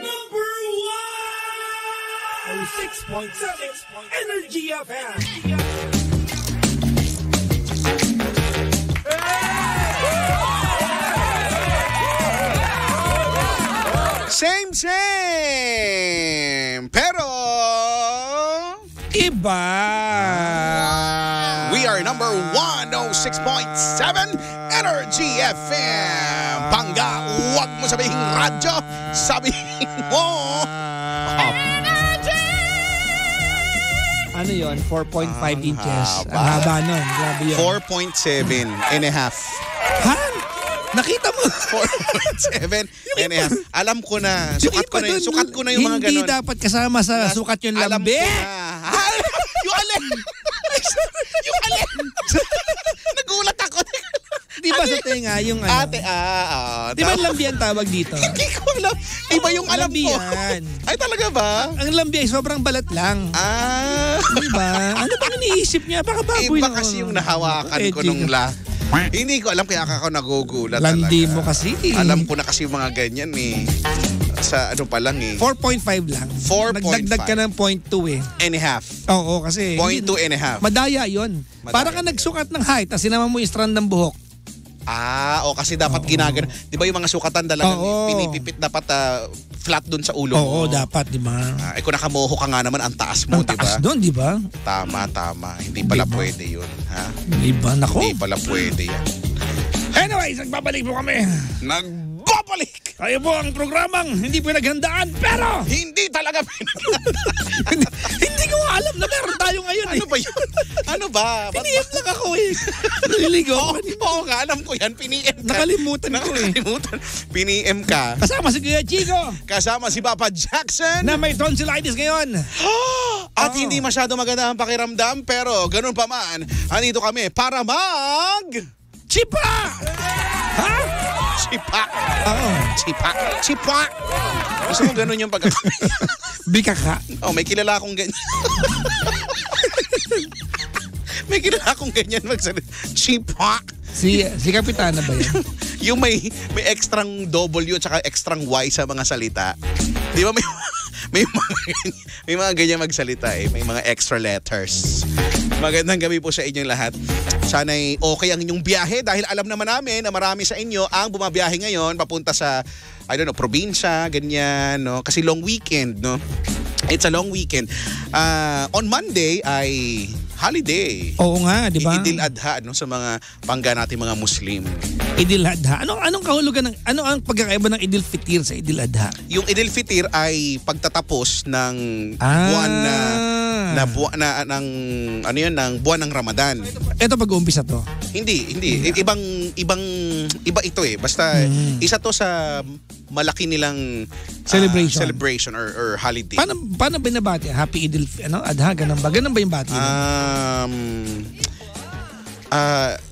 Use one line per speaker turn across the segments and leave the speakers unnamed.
Number 1! 6.7 Energy FM.
Same, pero
iba.
We are number 106.7 Energy FM. Pangga, huwag mo sabihin radyo, sabihin mo
Ano yon? 4.5 inches. Ang haba nun. Grabe yun.
4.7 and a half.
Ha? Nakita mo?
4.7 and a half. Alam ko na. Sukat ko na yung mga ganon.
Hindi dapat kasama sa sukat yung lambi.
Alam ko na. Yung alin? Yung alin? Nagulat ako.
Di ba sa tenga yung ano?
Ate,
di ba lambi ang tawag dito?
Hindi ko alam. Iba yung alam ko.
Lambian.
Ay, talaga ba?
Ang lambi ay sobrang balat lang. Di ba? Ano bang iniisip niya? Baka baboy
iba kasi yung nahawakan ko nung Hindi ko alam kaya ako nagugulat talaga.
Landi mo kasi.
Alam ko na kasi yung mga ganyan eh. Sa ano pa lang eh.
4.5 lang.
4.5.
Nagdagdag ka ng 0.2 eh.
And a half.
Oo, kasi
0.2 and a half.
madaya yun. Para ka nagsukat ng height, tapos sinama mo yung strand ng buhok.
Kasi dapat ginagano. Di ba yung mga sukatan talagang pinipipit dapat flat dun sa ulo mo?
Oo, dapat, di ba?
Kung nakamoho ka nga naman, ang taas mo, di ba?
Ang taas doon, di ba?
Tama. Hindi pala pwede yun, ha?
Di ba? Nako.
Hindi pala pwede yan.
Anyways, nagbabalik po kami.
Nagbabalik!
Kayo po ang programang hindi pinaghandaan, pero
Hindi talaga pinaghandaan.
hindi ko alam na meron tayo ngayon.
Ano ba yun? Ano ba?
Piniem lang ako eh. Naliligo.
Oo nga, alam ko yan. Piniem ka.
Nakalimutan ko eh.
Piniem ka.
Kasama si Kuya Chico.
Kasama si Papa Jackson.
Na may tonsillitis ngayon.
At hindi masyado maganda ang pakiramdam, pero ganun pa man, andito kami para
Chipa! Ha?
Chipa.
Oo.
Chipa. Gusto mo ganun yung
Bikaka.
may kilala akong ganyan. May kilala akong ganyan magsalita. Chipa.
Si Kapitana ba yan?
Yung may extrang W at saka extrang Y sa mga salita. Di ba may mga ganyan magsalita eh. May mga extra letters. Magandang gabi po sa inyong lahat. Sana'y okay ang inyong biyahe dahil alam naman namin na marami sa inyo ang bumabiyahe ngayon papunta sa, probinsya, ganyan, no? Kasi long weekend, no? It's a long weekend. On Monday ay holiday.
Oo nga, di ba?
Idil Adha, no? Sa mga pangga natin mga Muslim.
Idil Adha. Anong kahulugan ano ang pagkakaiba ng Idil Fitir sa Idil Adha?
Yung Idil Fitir ay pagtatapos ng buwan ng buwan ng Ramadan.
Ito pag-uumpisa to.
Hindi. Iba ito eh. Basta isa to sa malaki nilang celebration or holiday.
Paano binabati? Happy Idil Adha, ganun ba? Ganun ba yung bati?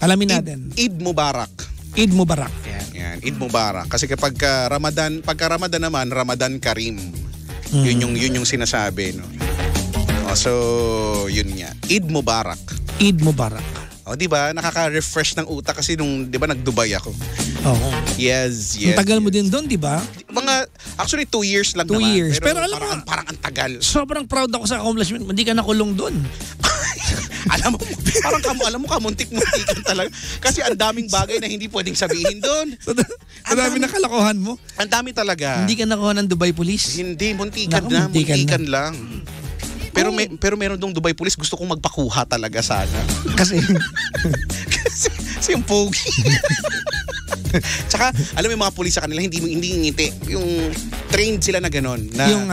Alamin natin.
Eid Mubarak.
Eid Mubarak.
Yan, Eid Mubarak. Kasi kapag Ramadan naman, Ramadan Karim. Yun yung sinasabi, no. So, yun nga. Eid Mubarak.
Eid Mubarak.
Di ba? Nakaka-refresh ng utak kasi nung, di ba, nag-Dubai ako.
Oo.
Yes.
Ang tagal mo din doon, di ba?
Actually, 2 years lang
2
naman.
years. Pero alam mo,
parang ang tagal.
Sobrang proud ako sa accomplishment. Hindi ka nakulong doon.
Alam mo, kamuntik-muntikan talaga. Kasi ang daming bagay na hindi pwedeng sabihin doon.
Ang dami na kalokohan mo.
Ang dami talaga.
Hindi ka nakuha ng Dubai Police?
Hindi, muntikan lang. Pero meron dong Dubai Police, gusto kong magpakuha talaga sana.
Kasi
yung pogi. Tsaka, alam mo yung mga pulis sa kanila, hindi ngiti. Yung trained sila na gano'n, na
yung,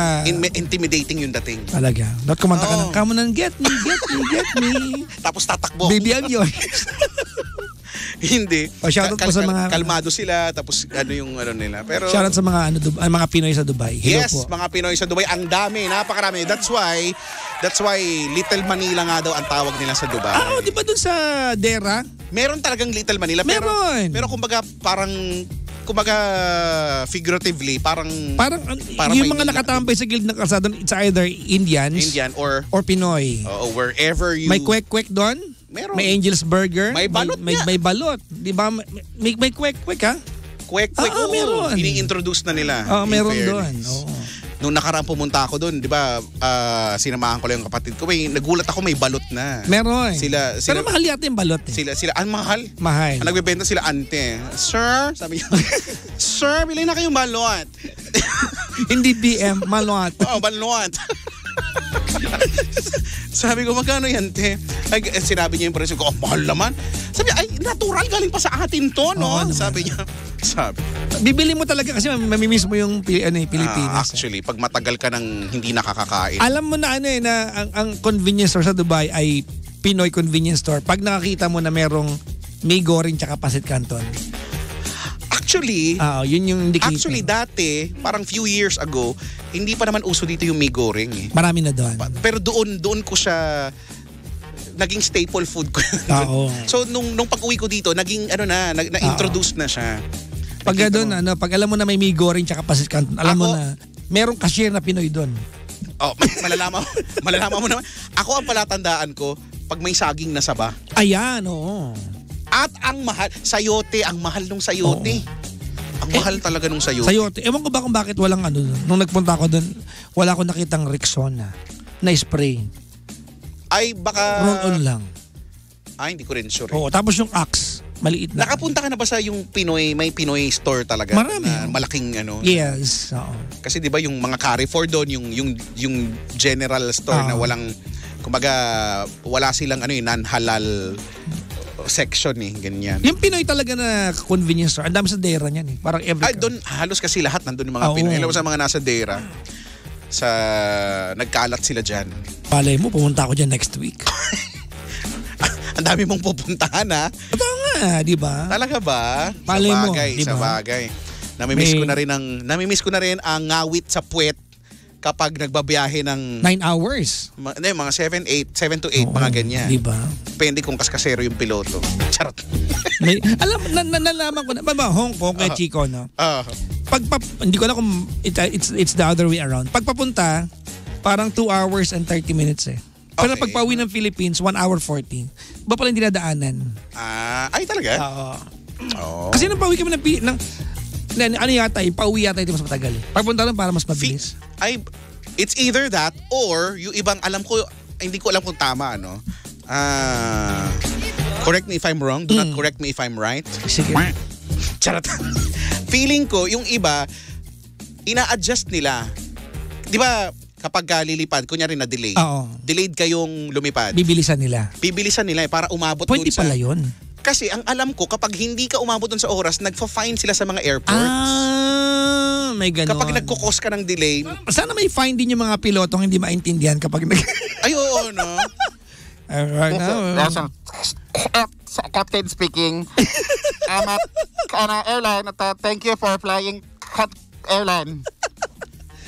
intimidating yung dating.
Talaga. Not kumanta ka ng, come on, get me.
Tapos tatakbo.
Baby, I'm yours.
Hindi.
Shoutout po sa mga
kalmado sila, tapos yung nila. Pero
shoutout sa mga Pinoy sa Dubai. Hello
yes,
po.
mga Pinoy sa Dubai, ang dami, napakarami. That's why Little Manila nga daw ang tawag nila sa Dubai.
Di ba dun sa Dera?
Meron talagang Little Manila.
Meron.
Pero kumbaga figuratively, parang
yung mga nakatambay sa gilid ng kalsada, it's either Indian
or
Pinoy.
Wherever you...
May kwek-kwek doon?
Meron.
May Angel's Burger?
May balot
may balot. Di ba? May kwek-kwek ha?
Kwek-kwek.
Meron.
Ini-introduce na nila.
Meron doon.
nung nakaraan pumunta ako doon, di ba, sinamahan ko lang yung kapatid ko. Nagulat ako, may balot na.
Meron.
Pero
Pero mahal yata yung balot eh.
Sila, ang mahal.
Mahal.
Ang nagbebenta sila ante. Sir, sabi niya, Sir, bilhin na kayong balot.
Hindi BM, malot.
Oo, balot. Sabi ko, magkano yan, te? Ay, sinabi niya yung presyo ko, mahal naman. Sabi, ay, natural, galing pa sa atin to, no? Sabi niya.
Bibili mo talaga kasi mamimiss mo yung Pilipinas.
Actually, pag matagal ka nang hindi nakakakain.
Alam mo na ang convenience store sa Dubai ay Pinoy convenience store. Pag nakakita mo na merong may goreng tsaka pasit canton.
Actually,
yun yung indicator.
Actually, dati, parang few years ago, hindi pa naman uso dito yung may goreng eh.
Marami na doon.
Pero doon ko siya naging staple food ko. So nung pag-uwi ko dito, naging na-introduce na siya.
Pag doon, pag alam mo na may goreng tsaka pasit canton, alam mo na merong cashier na Pinoy doon.
Oh, malalaman mo naman. Ako ang palatandaan ko pag may saging na saba.
Ayan, oo.
At ang mahal, sayote, ang mahal nung sayote. Ang mahal talaga nung sayote.
Sayote. Ewan ko ba kung bakit walang nung nagpunta ako doon, wala akong nakitang Rexona na spray.
Ay, baka...
Roll-on lang.
Ay, hindi ko rin sure.
Oo, tapos yung Axe, maliit na.
Nakapunta ka na ba sa yung may Pinoy store talaga?
Marami.
Na malaking
Yes, oo.
Kasi 'di ba yung mga Carrefour doon, yung general store na walang, kumbaga, wala silang non-halal section ganyan.
Yung Pinoy talaga na convenience store, ang dami sa Dera niyan eh. Parang every
doon halos kasi lahat nandun yung mga Pinoy. Alam mo sa mga nasa Dera, nagkalat sila diyan.
Palay mo, pumunta ako diyan next week.
Ang dami mong pupuntahan ha.
Totoo nga, di ba?
Talaga ba?
Palay mo, di ba?
Sa bagay. Namimiss ko na rin ang ngawit sa puwet kapag nagbabiyahe ng
9 hours.
Mga 7 to 8, mga ganyan.
Di ba?
Depende kung kaskasero yung piloto. Charot.
Nalaman ko na, Hong Kong kay Chico, no? Hindi ko alam kung it's the other way around. Pagpapunta, parang 2 hours and 30 minutes eh. Pero pagpauwi ng Philippines, 1 hour 40. Ba pala hindi nadaanan?
Ay talaga?
Oo. Kasi nang pauwi kami pauwi yata ito mas matagal eh. Pagpunta lang para mas mabilis.
It's either that or yung ibang hindi ko alam kung tama, correct me if I'm wrong, do not correct me if I'm right.
Sige.
Charot. Feeling ko, yung iba, ina-adjust nila. Di ba, kapag lilipad, kunyari na delay. Delayed kayong lumipad. Bibilisan nila para umabot doon sa...
Pwede pala yun.
Kasi ang alam ko, kapag hindi ka umabot doon sa oras, nagfa-fine sila sa mga airports.
May ganon.
Kapag nagkukos ka ng delay.
Sana may fine din yung mga pilotong hindi maintindihan kapag
Ay, oo, no?
Right now.
Captain speaking. I'm at airline. Thank you for flying airline.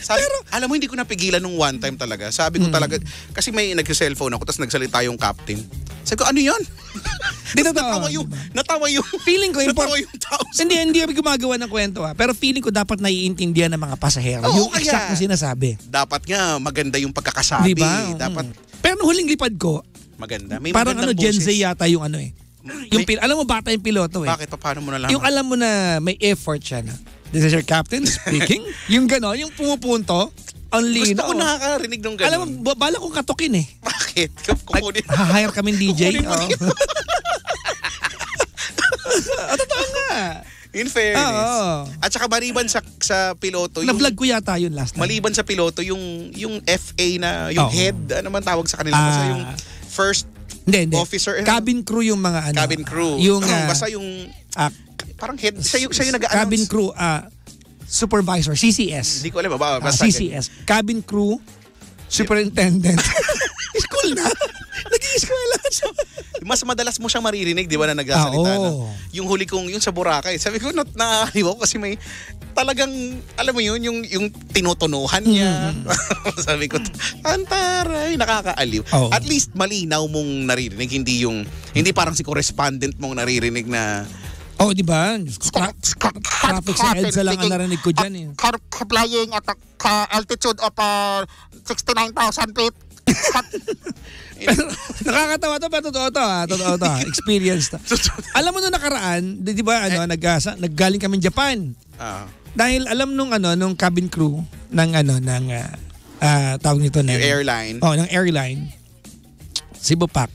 Pero, alam mo, hindi ko napigilan nung one time talaga. Sabi ko talaga, kasi may nag-cellphone ako, tapos nagsalita yung captain. Sabi ko, ano yun? Natawa yung
feeling ko,
natawa yung tao.
Hindi kami gumagawa ng kwento Pero feeling ko dapat naiintindihan ng mga pasahero. Yung exact na sinasabi.
Dapat nga, maganda yung pagkakasabi.
Diba?
Dapat.
Pero nung huling lipad ko,
maganda. May
parang Gen Z
boses.
yata yung alam mo, bata yung piloto
Bakit? Paano mo nalaman?
Yung alam mo na may effort siya na. This is your captain speaking. Yung gano'n, yung pumupunto, only.
Gusto ko nakakarinig ng gano'n.
Alam mo, bala kong katukin eh.
Bakit?
Hire kaming DJ. Totoo nga.
In fairness. At saka maliban sa piloto.
Na-vlog ko yata yun last time.
Maliban sa piloto, yung FA na, yung head, ano man tawag sa kanila. Basta yung first officer.
Cabin crew yung mga
Cabin crew.
Yung,
basta yung... parang head, siya yung nag-announce.
Cabin crew, supervisor, CCS.
Hindi ko alam, basta
CCS. Cabin crew, superintendent. School na. Nag-i-eskwela.
Mas madalas mo siya maririnig, di ba, na nagsasalita na. Yung huli kong, yung sa Boracay, sabi ko, nakakaliwa ko kasi may talagang, alam mo yun, yung tinutunuhan niya. Sabi ko, antaray, nakakaaliw. At least malinaw mong naririnig, hindi parang si correspondent mong naririnig na
di ba? Traffic sa EDSA lang ang narinig ko dyan.
Flying at altitude of 69,000 feet.
Pero nakakatawa to, pero totoo to. Experience to. Alam mo na nakaraan, di ba, naggaling kami Japan. dahil alam nung cabin crew ng tawag nito
Yung airline.
ng airline. Si Bupak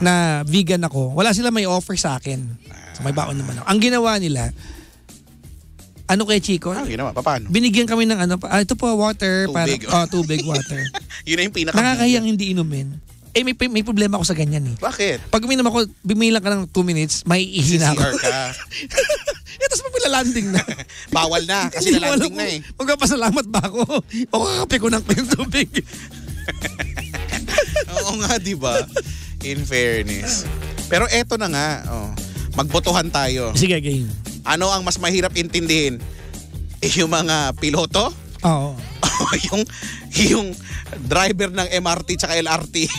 na vegan ako. Wala sila may offer sa akin. So may baon naman ako. Ang ginawa nila, kay Chico?
Ginawa, paano?
Binigyan kami ng ito po water.
Tubig.
Tubig, water.
Yun na yung pinaka.
Nakakahiyang hindi inumin. May problema ako sa ganyan eh.
Bakit?
Pag uminom ako, bimilang ka ng 2 minutes, may ihina ako.
CCR ka.
Tapos magpalalanding na.
Bawal na kasi nalanding na eh.
Magpapasalamat ba ako? O kakape ko ng tubig.
Oo nga, di ba? In fairness. Pero eto na nga, magbotohan tayo.
Sige, game.
Ano ang mas mahirap intindihin? Yung mga piloto?
Oo.
yung driver ng MRT tsaka LRT.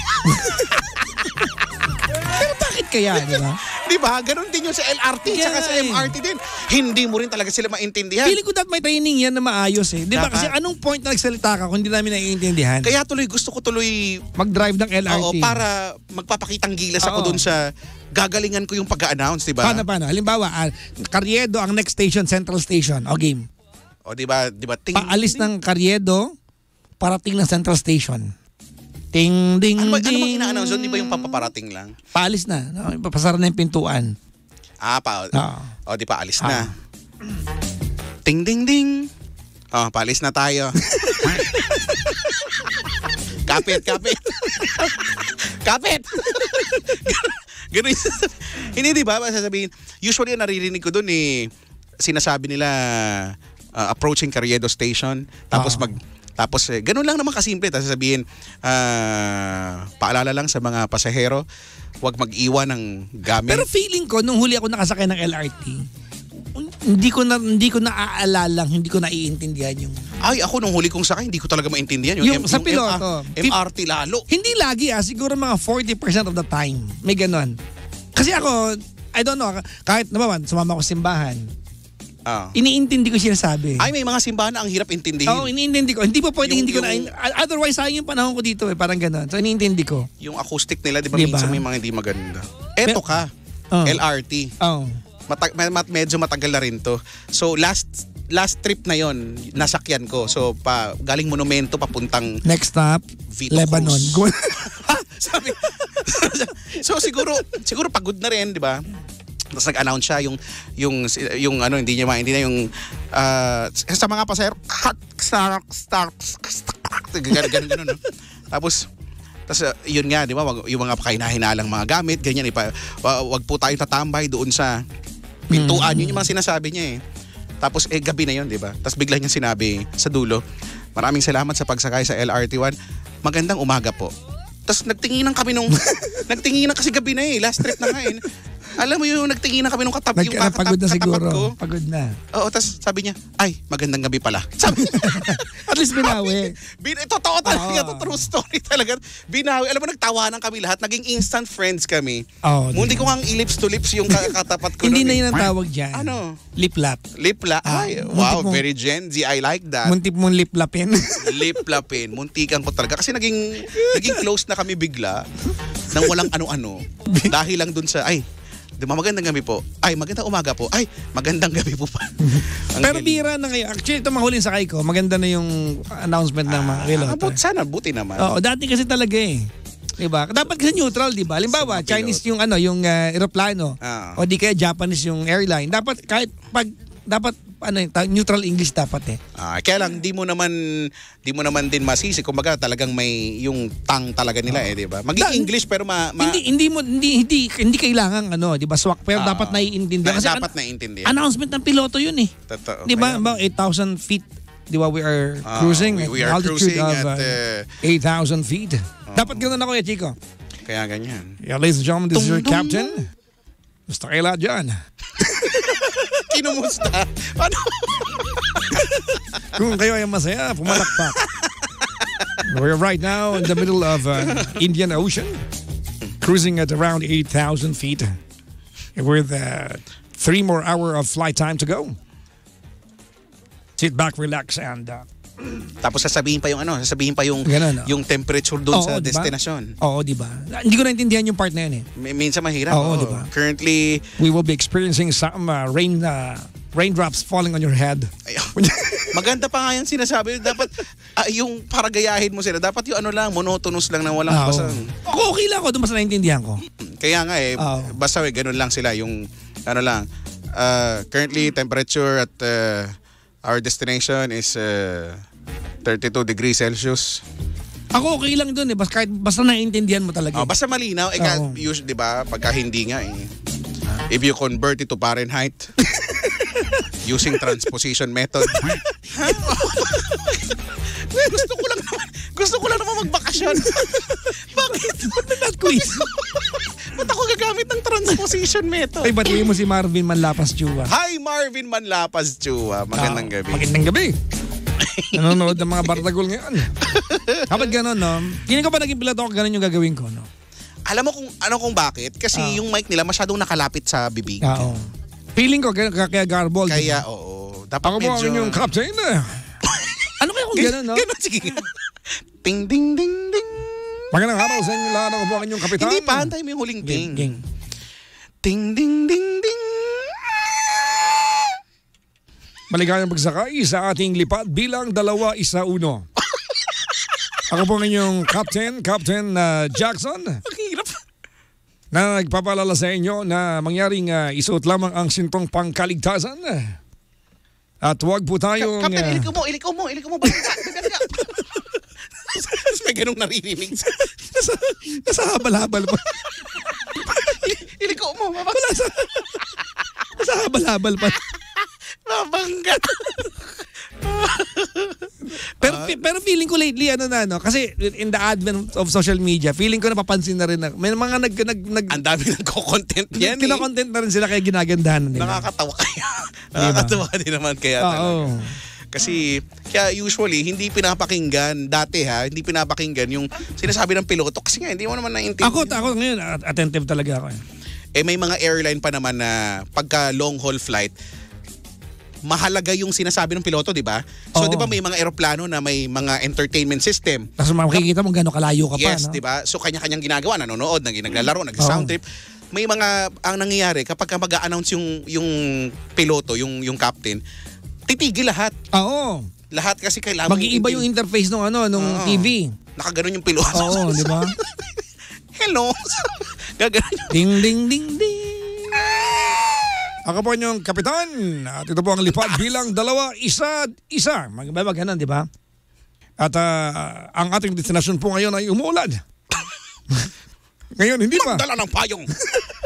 Pero bakit kaya, di ba?
Di ba? Ganon din yung sa LRT tsaka sa MRT din. Hindi mo rin talaga sila maintindihan.
Feeling ko dapat may training yan na maayos eh. Di ba? Kasi anong point na nagsalita ka kung hindi namin naiintindihan?
Kaya gusto ko tuloy
mag-drive ng LRT.
Para magpapakitang gilas ako dun sa gagalingan ko yung pag-a-announce, di ba?
Paano? Halimbawa, Carriedo ang next station, Central Station. O game.
O di ba?
Paalis ng Carriedo, parating ng Central Station. Ting, ding,
ano
ding.
bang ina-announce doon? Di ba yung papaparating lang?
Paalis na. Papasara na yung pintuan.
Di pa alis na. Ting, ding, ding. Paalis na tayo. Kapit. Kapit! Ganun. Hindi, di ba? Sasabihin, usually naririnig ko doon sinasabi nila approaching Carriedo Station. Tapos ganun lang naman kasimple. Tapos sasabihin, paalala lang sa mga pasahero, huwag mag-iwan ng gamit.
Pero feeling ko, nung huli ako nakasakay ng LRT, hindi ko naaalala, hindi ko naiintindihan yung...
Ay, ako nung huli kong sakay, hindi ko talaga maintindihan.
Yung sa piloto.
MRT lalo.
Hindi lagi siguro mga 40% of the time. May ganun. Kasi ako, I don't know, kahit naman, sumama ko simbahan. Iniintindi ko siya sabi.
Ay, may mga simbahan na ang hirap intindihin.
Oo, iniintindi ko. Hindi pa pwedeng hindi ko na... Otherwise, sayang yung panahon ko dito parang ganun. So, iniintindi ko.
Yung acoustic nila, di ba, minsan may mga hindi maganda. Eto ka, LRT. Medyo matagal na rin to. So, last trip na yon nasakyan ko. So, galing Monumento papuntang...
Next stop,
Vito
Lebanon.
Sabi, so, siguro pagod na rin, di ba? Tapos nag-announce siya yung hindi niya maintindihan yung sa mga pasahero ganun. Tapos yun nga, di ba, yung mga kahinahinalang mga gamit, ganyan, wag po tayo tatambay doon sa pintuan. Yun yung mga sinasabi niya eh. Tapos gabi na yun, di ba? Tapos bigla niya sinabi sa dulo, maraming salamat sa pagsakay sa LRT1. Magandang umaga po. Tapos nagtinginan kasi gabi na last trip na nga Alam mo yung nagtinginan kami nung katabi, yung
pagod na siguro.
Ko.
Pagod na.
Oo, tapos sabi niya, ay, magandang gabi pala. Sabi niya.
At least binawi.
Totoo talaga, true story talaga. Binawi. Alam mo, nagtawanan kami lahat. Naging instant friends kami. Mundi ko ang lips to lips yung katapat ko.
Hindi na yun ang tawag dyan.
Ano?
Liplap.
Ay, wow, very Gen Z. I like that.
Muntik mong liplapin.
Liplapin. Muntikan ko talaga. Kasi naging close na kami bigla nang walang ano-ano. Dahil lang dun sa, magandang gabi po. Ay, magandang umaga po. Ay, magandang gabi po pa.
Pero bira na ngayon. Actually, ito mga huling sakay ko, maganda na yung announcement ng mga piloto.
Sana, buti naman.
Oo, dati kasi talaga Diba? Dapat kasi neutral, diba? Halimbawa, Chinese yung eroplano. O di kaya Japanese yung airline. Dapat neutral English dapat
Kaya lang di mo naman din masisi, kumbaga talagang may yung tang talaga nila di ba? Maging English pero
hindi kailangan di ba swak, pero dapat naiintindihan kasi
dapat naiintindihan.
Announcement ng piloto yun
Totoo.
Di ba? About 8,000 feet. Di ba we are cruising
we are
altitude
cruising
of
at
8,000 feet. Dapat ganoon ako Chico.
Kaya ganyan.
Yeah, ladies and gentlemen, this is your captain. Gusto kayo lahat dyan.
Kinumusta? Ano?
Kung kayo ay masaya, pumalakpak. We're right now in the middle of Indian Ocean, cruising at around 8,000 feet with 3 more hours of flight time to go. Sit back, relax, and...
Tapos sasabihin pa yung yung temperature doon sa destinasyon.
Oo, di ba? Hindi ko naintindihan yung part na yun
Minsan mahirap.
Oo, di ba?
Currently,
we will be experiencing some rain raindrops falling on your head.
Ay, maganda pa nga yan sinasabi. Dapat yung para gayahin mo sila. Dapat yung ano lang, monotonous lang na walang basang.
Ako okay lang ako, doon mas naintindihan ko.
Kaya nga basta ganun lang sila. Yung ano lang, currently temperature at our destination is 32 degrees Celsius.
Ako okay lang doon basta naiintindihan mo talaga.
Basta malinaw. Usually, di ba, pagka hindi nga if you convert it to Fahrenheit using transposition method. Gusto ko lang naman magbakasyon. Bakit?
Not quiz.
Ba't ako gagamit ng transposition method?
Ay, batiin mo si Marvin Manlapas Chua.
Hi, Marvin Manlapas Chua. Magandang gabi.
Magandang gabi. Nanonood ng mga Bartagol ngayon. Kapag gano'n, no? Kini ko pa naging piloto ko, gano'n yung gagawin ko, no?
Alam mo kung bakit? Kasi yung mic nila masyadong nakalapit sa bibig.
Oo. Feeling ko, kaya garbled.
Kaya, oo. Dapat
ako
medyo...
po ang inyong captain. Ano kaya kung gano'n, no?
Gano'n, sige nga. Ting, ding, ding, ding.
Magandang araw sa inyo lahat. Ako po ang inyong kapitan.
Hindi pa, antay mo yung huling ting.
Ging.
Ting, ding, ding, ding.
Maligayang pagsakay sa ating lipad bilang 2-1. Ako po ang inyong Captain Jackson.
Ang hirap.
Na nagpapalala sa inyo na mangyaring isuot lamang ang sintong pangkaligtasan. At huwag po tayong...
Captain, iliko mo. Balik ka. May ganong naririnig.
Nasa habal-habal pa.
Iliko mo.
Nasa habal-habal pa.
Mabangga.
Pero feeling ko lately kasi in the advent of social media, feeling ko napapansin na rin na may mga
ang dami nagko-content yan.
Kino-content na rin sila kaya ginagandahan nila.
Nakakatawa kaya. Nakakatawa din naman kaya talaga. Kasi kaya usually hindi pinapakinggan dati hindi pinapakinggan yung sinasabi ng piloto kasi nga hindi mo naman naiintindihan.
Ako ngayon attentive talaga ako.
May mga airline pa naman na pagka long haul flight mahalaga yung sinasabi ng piloto, di ba? So, di ba may mga eroplano na may mga entertainment system.
Tapos makikita mo gano'ng kalayo ka pa.
Yes, di ba? So, kanya-kanyang ginagawa. Nanonood, naglalaro, nag-sound trip. May mga, ang nangyayari, kapag mag-a-announce yung piloto, yung captain, titigil lahat.
Oo.
Lahat kasi kailangan...
Mag-iiba yung interface nung TV.
Nakaganon yung piloto.
Oo, di ba?
Hello. Gaganon.
Ding, ding, ding, ding. Ako po yung kapitan at ito po ang lipad bilang 2-1. Magbabaga di ba? At ang ating destination po ngayon ay umuulan. Ngayon, hindi pa.
Magdala ng payong.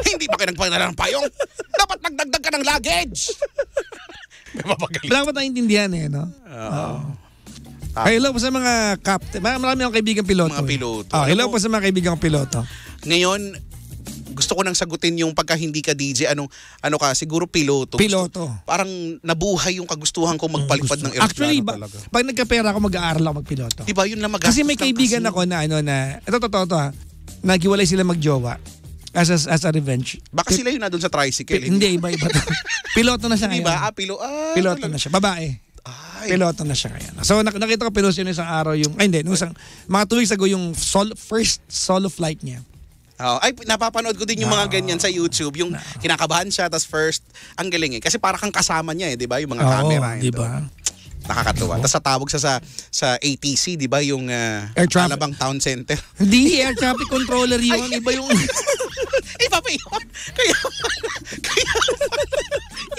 Hindi ba kayo nagpadala ng payong? Dapat nagdagdag ka ng luggage.
Dapat naintindihan no? Hello po sa mga captain. Marami akong kaibigang piloto.
Mga piloto.
Hello po sa mga kaibigang piloto.
Ngayon, gusto ko nang sagutin yung pagka hindi ka DJ, ano ka, siguro piloto.
Piloto.
Parang nabuhay yung kagustuhan kong magpalipad ng aeroplano.
Actually,
talaga.
Pag nagkapera ako, mag-aaral ako magpiloto.
Diba, yun lang magastos.
Kasi may kaibigan ako na ito totoo naghiwalay sila magjowa as a revenge.
Baka sila yun na doon sa tricycle.
Hindi, iba. Piloto na siya ngayon.
Diba?
Piloto na siya. Babae.
Ay.
Piloto na siya ngayon. So nakita ko pinost yun isang araw mga 2 weeks ago yung first solo flight niya.
Napapanood ko din yung mga ganyan sa YouTube. Yung kinakabahan siya, tas first, ang galing kasi para kang kasama niya di ba? Yung mga camera.
Di ba?
Nakakatuwa. Tapos tatawag siya sa ATC, di ba? Yung Alabang Town Center.
Hindi, air traffic controller yun. Iba yung...
Iba pa yun. Kaya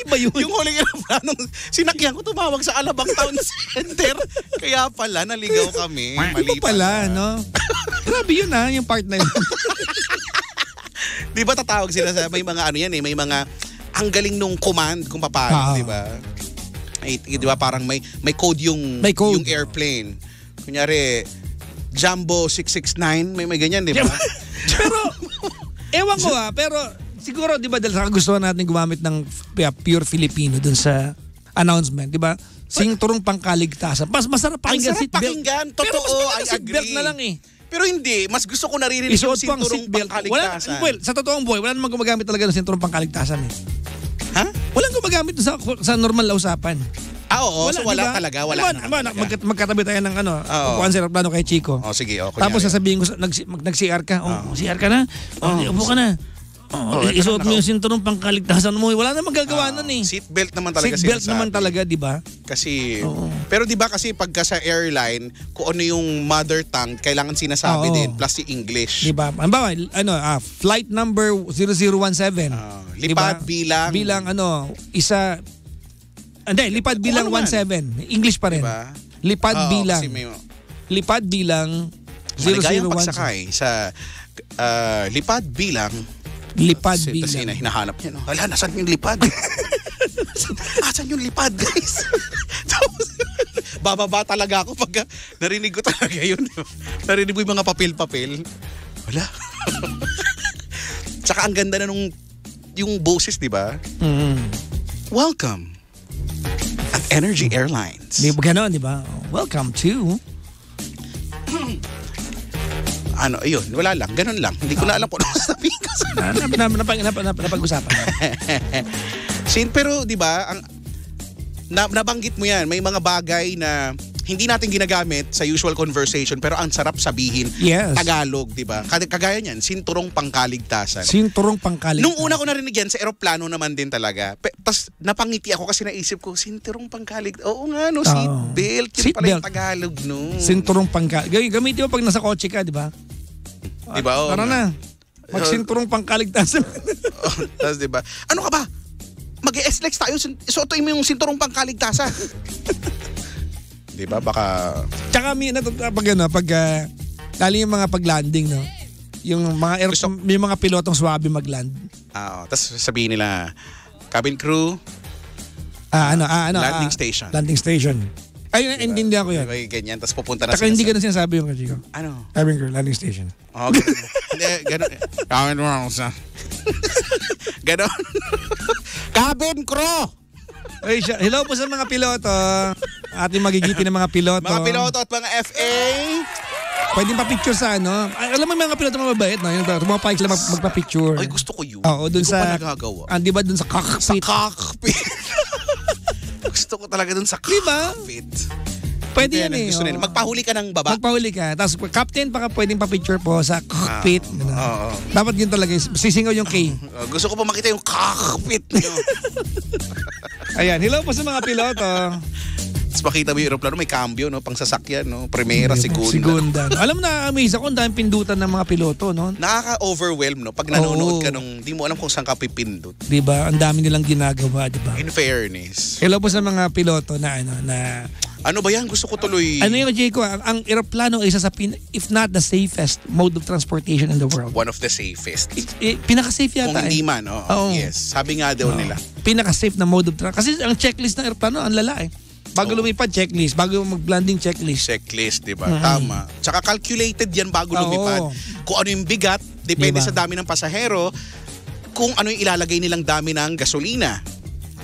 iba yun.
Yung huling aeroplanong sinakyan ko tumawag sa Alabang Town Center. Kaya pala, naligaw kami. Mali
iba pala, no? Grabe yun yung part na yun.
Di ba tatawag sila sa may mga may mga ang galing nung command kung paano, di ba? Di ba parang may code yung airplane. Kunyari Jumbo 669, may ganyan, di ba?
Pero ewan ko pero siguro di ba dahil sa kagustuhan natin gumamit ng pure Filipino dun sa announcement, di ba? Singturong pangkaligtasan. Masarap pakinggan seatbelt.
Pakinggan, totoo, I agree.
Na lang
Pero hindi, mas gusto ko naririnig yung sinturong pangkaligtasan.
Sa totoong buhay, wala namang gumagamit talaga ng sinturong pangkaligtasan
Ha?
Walang gumagamit sa normal na usapan.
Oo, so wala diba? Talaga, wala na.
Magkatabi tayo ng upuan sa aeroplano kay Chico.
Sige, okay.
Tapos sasabihin ko, nag-CR ka. CR ka na? Upo ka na. Isuot mo yung sinturong pangkaligtasan mo. Wala namang gagawa nun eh.
Seatbelt naman talaga
Seatbelt
sinasabi.
naman talaga, di ba?
Kasi, pero di ba kasi pagka sa airline, kung ano yung mother tongue, kailangan sinasabi din, plus yung English.
Di ba? Halimbawa, flight number 0017.
Lipad
diba?
bilang
isa. Lipad bilang 17. English pa rin.
Diba?
Lipad bilang. Lipad bilang 0017.
Maligayang pagsakay sa lipad bilang.
Lipad
Kasi
bilang.
hinahanap niya, no? Hala, nasan yung lipad? Asan yung lipad, guys? Tapos, bababa talaga ako pagka narinig ko talaga yun. Narinig ko yung mga papel-papel. Wala. Tsaka ang ganda na nung yung boses, di ba? Welcome at Energy Airlines.
Di ba ganon, di ba? Welcome to...
Ayun, wala lang, ganun lang. Hindi ko na alam kung ano sabihin ko.
Napag-usapan.
Pero 'di ba, nabanggit mo 'yan, may mga bagay na hindi natin ginagamit sa usual conversation pero ang sarap sabihin.
Yes.
Tagalog, 'di ba? Kagaya niyan, sinturong pangkaligtasan.
Sinturong pangkaligtasan.
Nung una ko narinig yan, sa eroplano naman din talaga. Tapos napangiti ako kasi naisip ko, sinturong pangkaligtasan. Oo nga, no, seatbelt. Yun pala yung Tagalog, no.
Sinturong pangkaligtasan. Gamitin mo pag nasa kotse ka, di ba?
Di ba?
Tara na. Magsinturong pangkaligtasan.
Tapos di ba? Ano ka ba? Mag-e-SLEX tayo. Isuotoy mo yung sinturong pangkaligtasan. Di ba? Baka...
Tsaka lalo yung mga pag-landing, no? Yung mga may mga pilotong swabe mag-land.
Tapos sabihin nila, cabin crew, landing station.
Landing station. Ayun, hindi ako yun.
Diba, ganyan, tapos pupunta na
sila. Hindi ganun sinasabi yung Chico.
Ano?
Cabin crew, landing station.
Okay. Hindi, ganun. Cabin crew. Ganon. Cabin crew!
Ay, hello po sa mga piloto. Ating magigitin ng mga piloto.
Mga piloto at mga FA.
Pwede pa-picture sa alam mo yung mga piloto mababait, no? Yung tumapayag sila magpa-picture.
Ay, gusto ko yun.
Oo, dun sa...
Hindi ko pa nagagawa.
Di ba dun sa cockpit?
Sa cockpit. Gusto ko talaga dun sa cockpit.
Pwede yan eh.
Gusto nila. Magpahuli ka ng baba.
Magpahuli ka. Tapos captain pa pwedeng pa-picture po sa cockpit. Dapat yun talaga. Sisingaw yung K.
Gusto ko pa makita yung cockpit.
Ayan. Hello po sa mga piloto.
Tapos makita mo yung aeroplano, may cambio, no? Pang sasakyan, no? Primera,
segunda. Alam mo na, amaze ako, ang daming pindutan ng mga piloto, no?
Nakaka-overwhelm, no? Pag nanonood ka nung, di mo alam kung saan ka pipindot.
Diba? Ang dami nilang ginagawa, diba?
In fairness.
Hello po sa mga piloto na
ano ba yan? Gusto ko tuloy.
Ano yung Jayco? Ang aeroplano ay isa sa if not the safest mode of transportation in the world.
One of the safest.
Pinaka-safe yata.
Kung hindi man, yes. Sabi nga daw nila.
Pinaka-safe na mode of transportation. Kasi ang checklist ng aeroplano, ang lala eh. Bago lumipad, checklist. Bago mag-landing, checklist.
Checklist, di ba? Tama. Tsaka calculated yan bago lumipad. Kung ano yung bigat, depende sa dami ng pasahero, kung ano yung ilalagay nilang dami ng gasolina.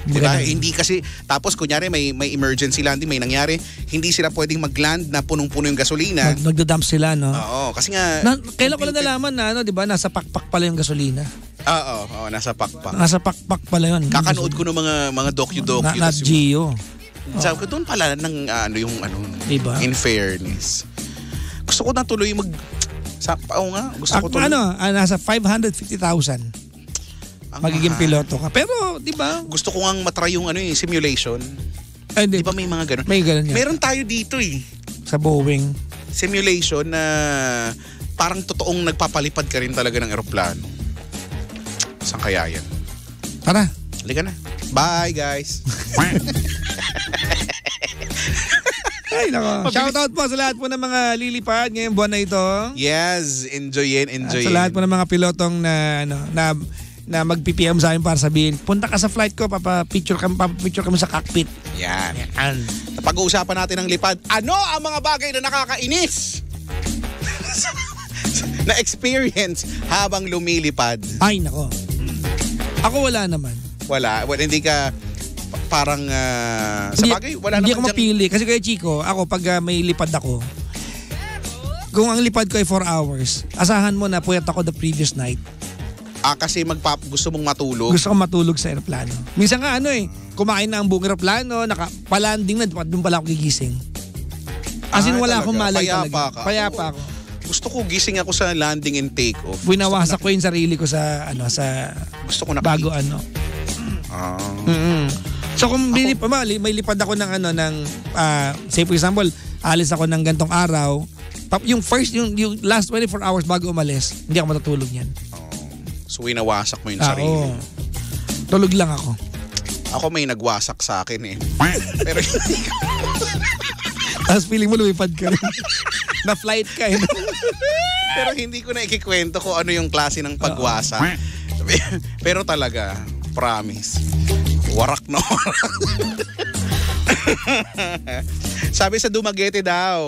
Diba? Hindi kasi, tapos kunyari may emergency landing, may nangyari, hindi sila pwedeng mag-land na punong-puno yung gasolina.
Magdadump sila, no?
Oo, kasi nga...
Kailan ko lang nalaman na, di ba, nasa pakpak pala yung gasolina.
Oo, nasa pakpak.
Nasa pakpak pala yun.
Kakanood ko ng mga docu-docu.
Nat Geo.
Sabi ko, doon pala
diba?
In fairness. Gusto ko na tuloy gusto ko tuloy.
Nasa 550,000. Magiging piloto ka. Pero, di ba?
Gusto ko ngang matry yung simulation. Di ba may mga ganun?
May ganun yan.
Meron tayo dito
sa Boeing.
Simulation na parang totoong nagpapalipad ka rin talaga ng eroplano. Saan kaya yan?
Tara.
Halika na. Bye, guys.
Ay, nako. Shoutout po sa lahat po ng mga lilipad ngayong buwan na ito.
Yes, enjoyin.
At sa lahat po ng mga pilotong na mag-PPM sa akin para sabihin, punta ka sa flight ko, papapicture kami sa cockpit.
Yan. Pag-uusapan natin ang lipad, ano ang mga bagay na nakakainis na experience habang lumilipad?
Ay, nako. Ako wala naman.
Wala? Hindi ka parang sa bagay? Wala
hindi
naman
ako mapili. Kasi kaya Chico, ako pag may lipad ako, kung ang lipad ko ay 4 hours, asahan mo na puyat ako the previous night.
Kasi gusto mong matulog?
Gusto kong matulog sa aeroplano. Minsan nga kumain na ang buong aeroplano, palanding na, doon pala ako gigising. As in wala akong malay talaga. Payapa ako.
Gusto ko gising ako sa landing and take off.
Winawasak ko yung sarili ko sa
Gusto ko
bago
nakikita.
So kung may lipad ako ng say for example, alis ako ng gantong araw, yung last 24 hours bago umalis, hindi ako matutulog niyan.
So winawasak mo yung sarili.
Oo. Tulog lang ako.
Ako may nagwasak sa akin eh. Pero
Tapos feeling mo lumipad ka rin. Na-flight ka eh.
Pero hindi ko na ikikwento kung ano yung klase ng pagwasak. Pero talaga, promise, warak na warak. Sabi sa Dumaguete daw,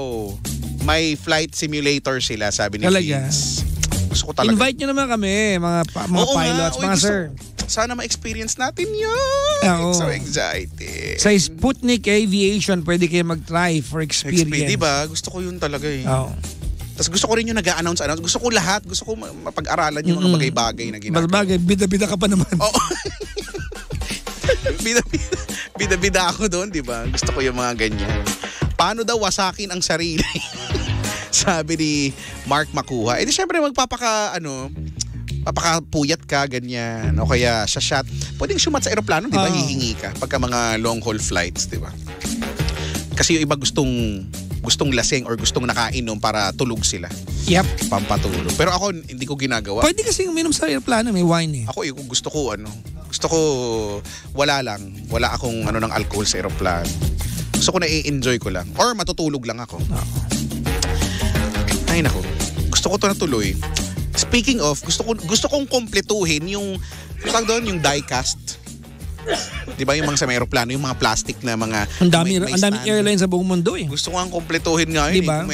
may flight simulator sila, sabi ni
Talaga?
Vince. Gusto ko talaga.
Invite nyo naman kami, mga
Oo
pilots,
nga. Uy,
mga
gusto-
sir.
Sana ma-experience natin yun.
Oo.
So excited.
Sa Sputnik Aviation, pwede kayo mag-try for experience.
Diba? Gusto ko yun talaga eh.
Oo.
Tapos gusto ko rin yung nag-a-announce. Gusto ko lahat. Gusto ko mapag-aralan yung mga bagay-bagay na ginagawa.
Bagay, bida-bida ka pa naman.
Oo. Bida-bida ako doon, di ba? Gusto ko yung mga ganyan. Paano daw wasakin ang sarili? Sabi ni Mark Makuha. Eh di syempre papakapuyat ka, ganyan. O kaya sa shot. Pwedeng sumat sa aeroplano, di ba? Hihingi ka. Pagka mga long haul flights, di ba? Kasi yung iba gustong lasing or gustong nakainom para tulog sila.
Yep.
Pampatulog. Pero ako, hindi ko ginagawa.
Pwede kasi uminom sa aeroplano, may wine eh.
Ako kung gusto ko wala lang. Wala akong ng alcohol sa aeroplano. Gusto ko na i-enjoy ko lang. Or matutulog lang ako. Ay nako. Gusto ko to natuloy. Speaking of, gusto kong kumpletuhin yung die cast. 'Di ba yung mga sa aeroplano, yung mga plastic na mga
Ang daming
stand.
airlines sa buong mundo eh.
Gusto ko ang kumpletuhin ngayon.
Diba?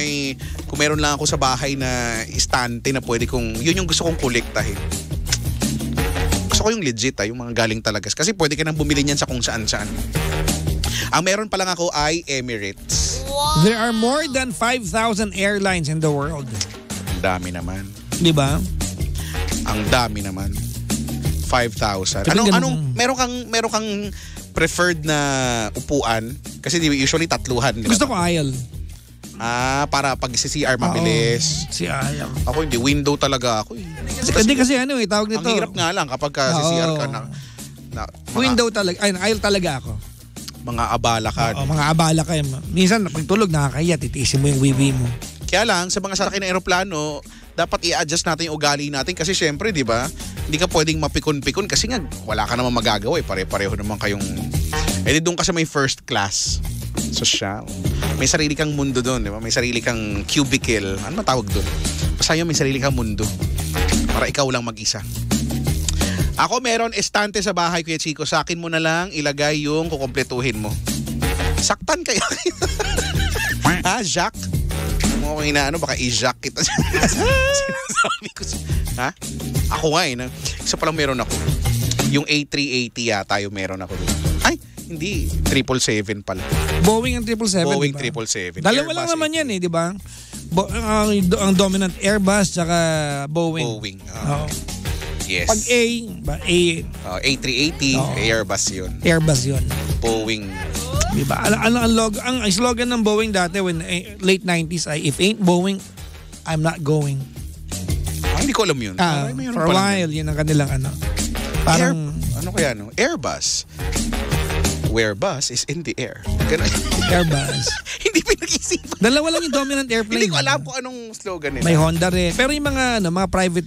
Kung meron lang ako sa bahay na istante na pwede yun yung gusto kong kolektahin. Gusto ko yung legit yung mga galing talaga. Kasi pwede ka nang bumili niyan sa kung saan-saan. Ang meron pa lang ako ay Emirates.
There are more than 5,000 airlines in the world.
Ang dami naman.
Di ba?
Ang dami naman. 5,000. Meron kang preferred na upuan? Kasi usually tatluhan. Diba?
Gusto ko aisle.
Para pag si CR mabilis.
Si aisle.
Ako hindi, window talaga ako.
Hindi kasi tawag nito.
Ang hirap nga lang kapag si CR ka na
window talaga. Aisle talaga ako.
Mga abala ka.
Mga abala ka. Minsan, pag tulog, nakakahiya. Titiisin mo yung wiwi mo.
Kaya lang, sa mga sakay ng aeroplano, dapat i-adjust natin yung ugali natin kasi syempre, di ba? Hindi ka pwedeng mapikon-pikon kasi nga wala ka naman magagawa eh. Pare-pareho naman kayong... Eh, doon ka sa may first class. Social. May sarili kang mundo doon, di ba? May sarili kang cubicle. Ano matawag doon? Basta yun, may sarili kang mundo. Para ikaw lang mag-isa. Ako meron estante sa bahay, Kuya Chico. Sa akin mo na lang ilagay yung kukumpletuhin mo. Saktan kayo. Ha, Jack? Mo kung inaano, baka i-jack kita. Sinasabi ko. Ha? Ako nga eh. Isa pa lang meron ako. Yung A380 yata yung meron ako doon. Ay, hindi. 777 pala.
Boeing ang 777.
Boeing
diba?
777.
Dalawa lang naman yan eh, di ba? Ang dominant Airbus tsaka Boeing.
Boeing.
Oo.
Yes.
Pag
A380, Airbus yun.
Airbus yun.
Boeing.
Diba? Ang slogan ng Boeing dati when late 90s ay, if ain't Boeing, I'm not going.
Hindi ko alam yun.
For a while, yun ang kanilang parang...
ano kaya no? Airbus. Where bus is in the air. Ganun.
Airbus.
Hindi pinag-isipan.
Dalawa lang yung dominant airplane.
Hindi ko alam kung anong slogan nila.
May Honda rin. Pero yung mga private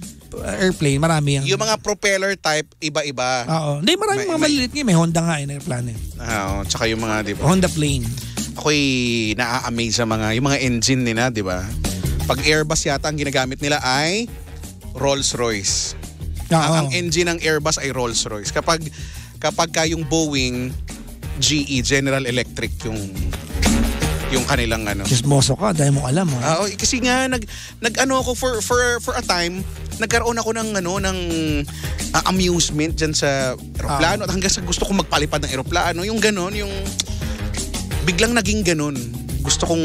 airplane, marami yan.
Yung mga propeller type, iba-iba.
Oo. Hindi, maraming mga maliliit nga. May Honda nga yung airplane.
Oo. Tsaka yung mga, di ba?
Honda plane.
Ako'y naa-amaze sa yung mga engine nila, di ba? Pag Airbus yata, ang ginagamit nila ay Rolls-Royce. Ang engine ng Airbus ay Rolls-Royce. Kapag yung Boeing, GE, General Electric, yung kanilang
Chismoso ka, dahil mo alam.
Kasi nga ako for a time, nagkaroon ako ng amusement diyan sa eroplano at hanggang sa gusto kong magpalipad ng eroplano, yung ganon, yung biglang naging ganon. Gusto kong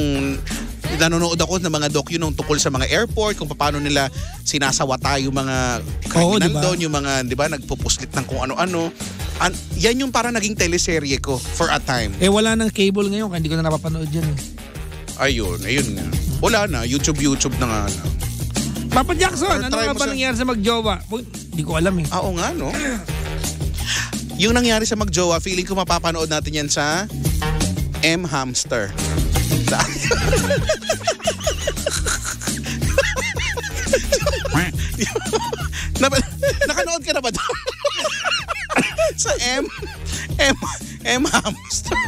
nanonood ako ng mga docu nung tungkol sa mga airport, kung paano nila sinasawata yung mga kriminal doon, yung mga, di ba, nagpupuslit ng kung ano-ano. Yan yung parang naging teleserye ko for a time.
Wala nang cable ngayon, kaya hindi ko na napapanood yan.
Ayun nga. Wala na, YouTube na nga na.
Papa Jackson,
Pero
ano
try
nga
mo
ba
siya.
nangyari sa magjowa? Hindi ko alam eh.
Oo nga, no? Yung nangyari sa magjowa, feeling ko mapapanood natin yan sa M Hamster. Nakanood ka na ba doon? Sa M Hamster.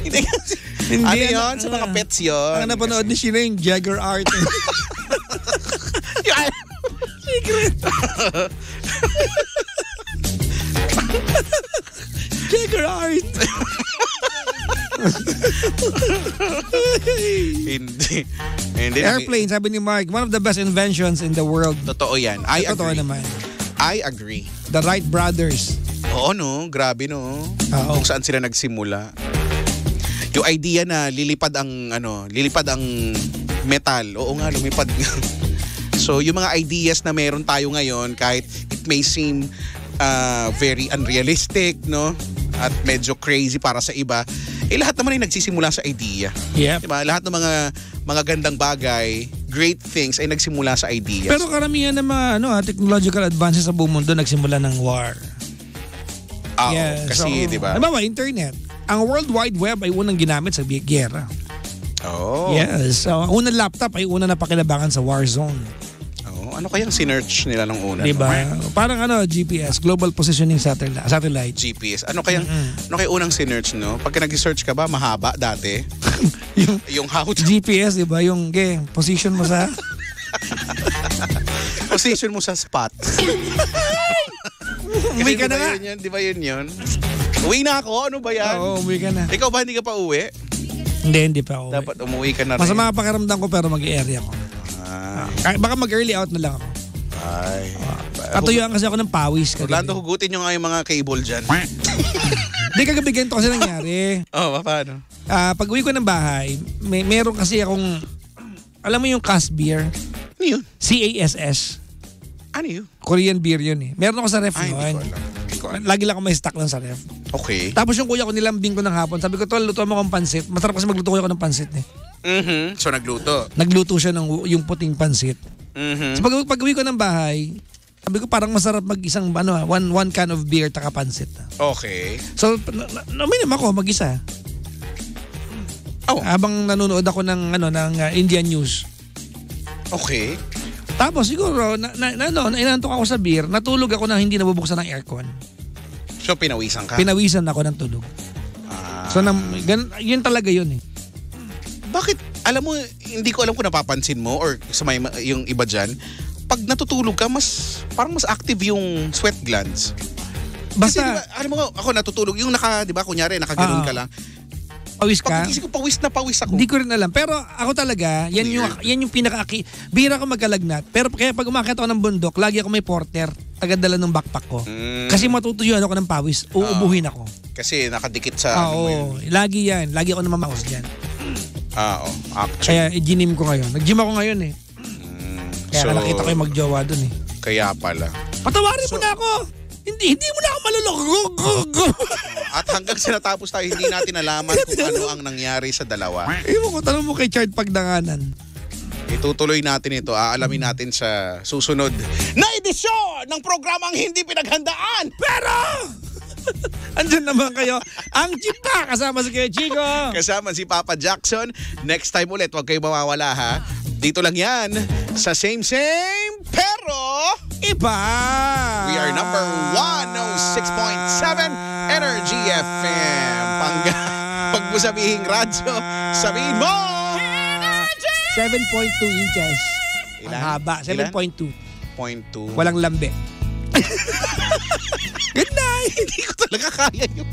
Hindi kasi. Ano yun? Sa mga pets yun.
Ang napanood ni Sheena yung Jagger Art. Secret. Jagger Art.
Hindi.
Airplane, sabi ni Mark, one of the best inventions in the world.
Totoo yan. I
Totoo
agree.
naman.
I agree.
The Wright brothers.
Oo, no? Grabe, no?
Oo.
Kung saan sila nagsimula. Yung idea na lilipad ang metal. Oo nga, lumipad. So, yung mga ideas na meron tayo ngayon, kahit it may seem very unrealistic, no? At medyo crazy para sa iba, lahat naman ay nagsisimula sa idea.
Yep.
Diba? Lahat ng mga gandang bagay, great things ay nagsimula sa ideas.
Pero karamihan ng mga technological advances sa buong mundo nagsimula ng war.
Kasi, di ba?
Halimbawa, internet. Ang World Wide Web ay unang ginamit sa giyera.
Oh.
Yes. So, unang laptop ay unang napakilabangan sa war zone.
Oh, ano kayang sinearch nila nung una?
Diba? Parang GPS, Global Positioning Satellite.
GPS. Ano kayang unang sinearch, no? Pagka nag-search ka ba, mahaba dati? yung how to...
GPS, diba? Yung position mo sa...
Position mo sa spot.
Umuwi ka na nga.
Di ba yun? Uwi na ako. Ano ba yan?
Oo, umuwi ka na.
Ikaw ba hindi ka pa uwi?
Hindi pa uwi.
Dapat umuwi ka na rin.
Masama pakiramdam ko pero mag-area ko. Baka mag-early out na lang ako.
Ay.
Patuyuan kasi ako ng pawis.
Orlando, hugutin nyo nga yung mga cable dyan.
Hindi, kagabi ganito kasi nangyari.
Paano?
Pag uwi ko ng bahay, meron kasi akong, alam mo yung Cass beer?
Ano yun?
CASS.
Ano yun?
Korean beer yun eh. Meron ako sa ref
Ay,
yun.
hindi ko alam.
Lagi lang ako may stock lang sa ref.
Okay.
Tapos yung kuya ko nilambing ko ng hapon. Sabi ko, tol, luto mo akong pansit. Masarap kasi magluto kuya ko ng pansit eh.
So nagluto.
Nagluto siya ng yung puting pansit. So pag uwi ko ng bahay, sabi ko parang masarap mag-isang one can of beer taka pansit.
Okay.
So uminom ako mag-isa. Habang nanonood ako ng Indian news.
Okay.
Tapos siguro inantok ako sa beer, natulog ako na hindi nabubuksan ng aircon.
So pinawisan ka?
Pinawisan ako ng tulog. So yun talaga yun eh.
Bakit? Alam mo, hindi ko alam kung napapansin mo or sa yung iba dyan, pag natutulog ka, parang mas active yung sweat glands.
Basta,
kasi diba, alam mo, ako natutulog, yung kunyari, nakaganon ka lang.
Pawis ka?
Pag-isip ko, pawis ako.
Hindi ko rin alam. Pero ako talaga, yan yung bihira ko magkalagnat. Pero kaya pag umakit ako ng bundok, lagi ako may porter, tagadala ng backpack ko. Kasi matutuyuan ako ng pawis, uubuhin ako.
Kasi nakadikit sa
lagi yan. Lagi ako namamaos dyan.
Actually.
Kaya i-gym ko ngayon. Nag-gym ako ngayon eh. Kaya nakita ko yung magjowa dun eh.
Kaya pala.
Patawarin mo na ako! Hindi mo na ako maluloko.
At hanggang sinatapos tayo, hindi natin nalaman kung ano ang nangyari sa dalawa.
Iwan ko, tanong mo kay Chard Pagdanganan.
Itutuloy natin ito. Aalamin natin sa susunod na edisyon ng programang Hindi Pinaghandaan.
Pero! Andyan naman kayo. Ang Chika, kasama si Kuya Chico.
Kasama si Papa Jackson. Next time ulit, huwag kayo mawawala ha. Dito lang yan sa same pero
iba.
We are number 106.7 Energy FM. Pag mo sabihing radyo, sabihin mo
7.2 inches.
Ilan?
Ang haba. 7.2.
0.2.
Walang lambe.
Good night! Hindi ko talaga kaya yung...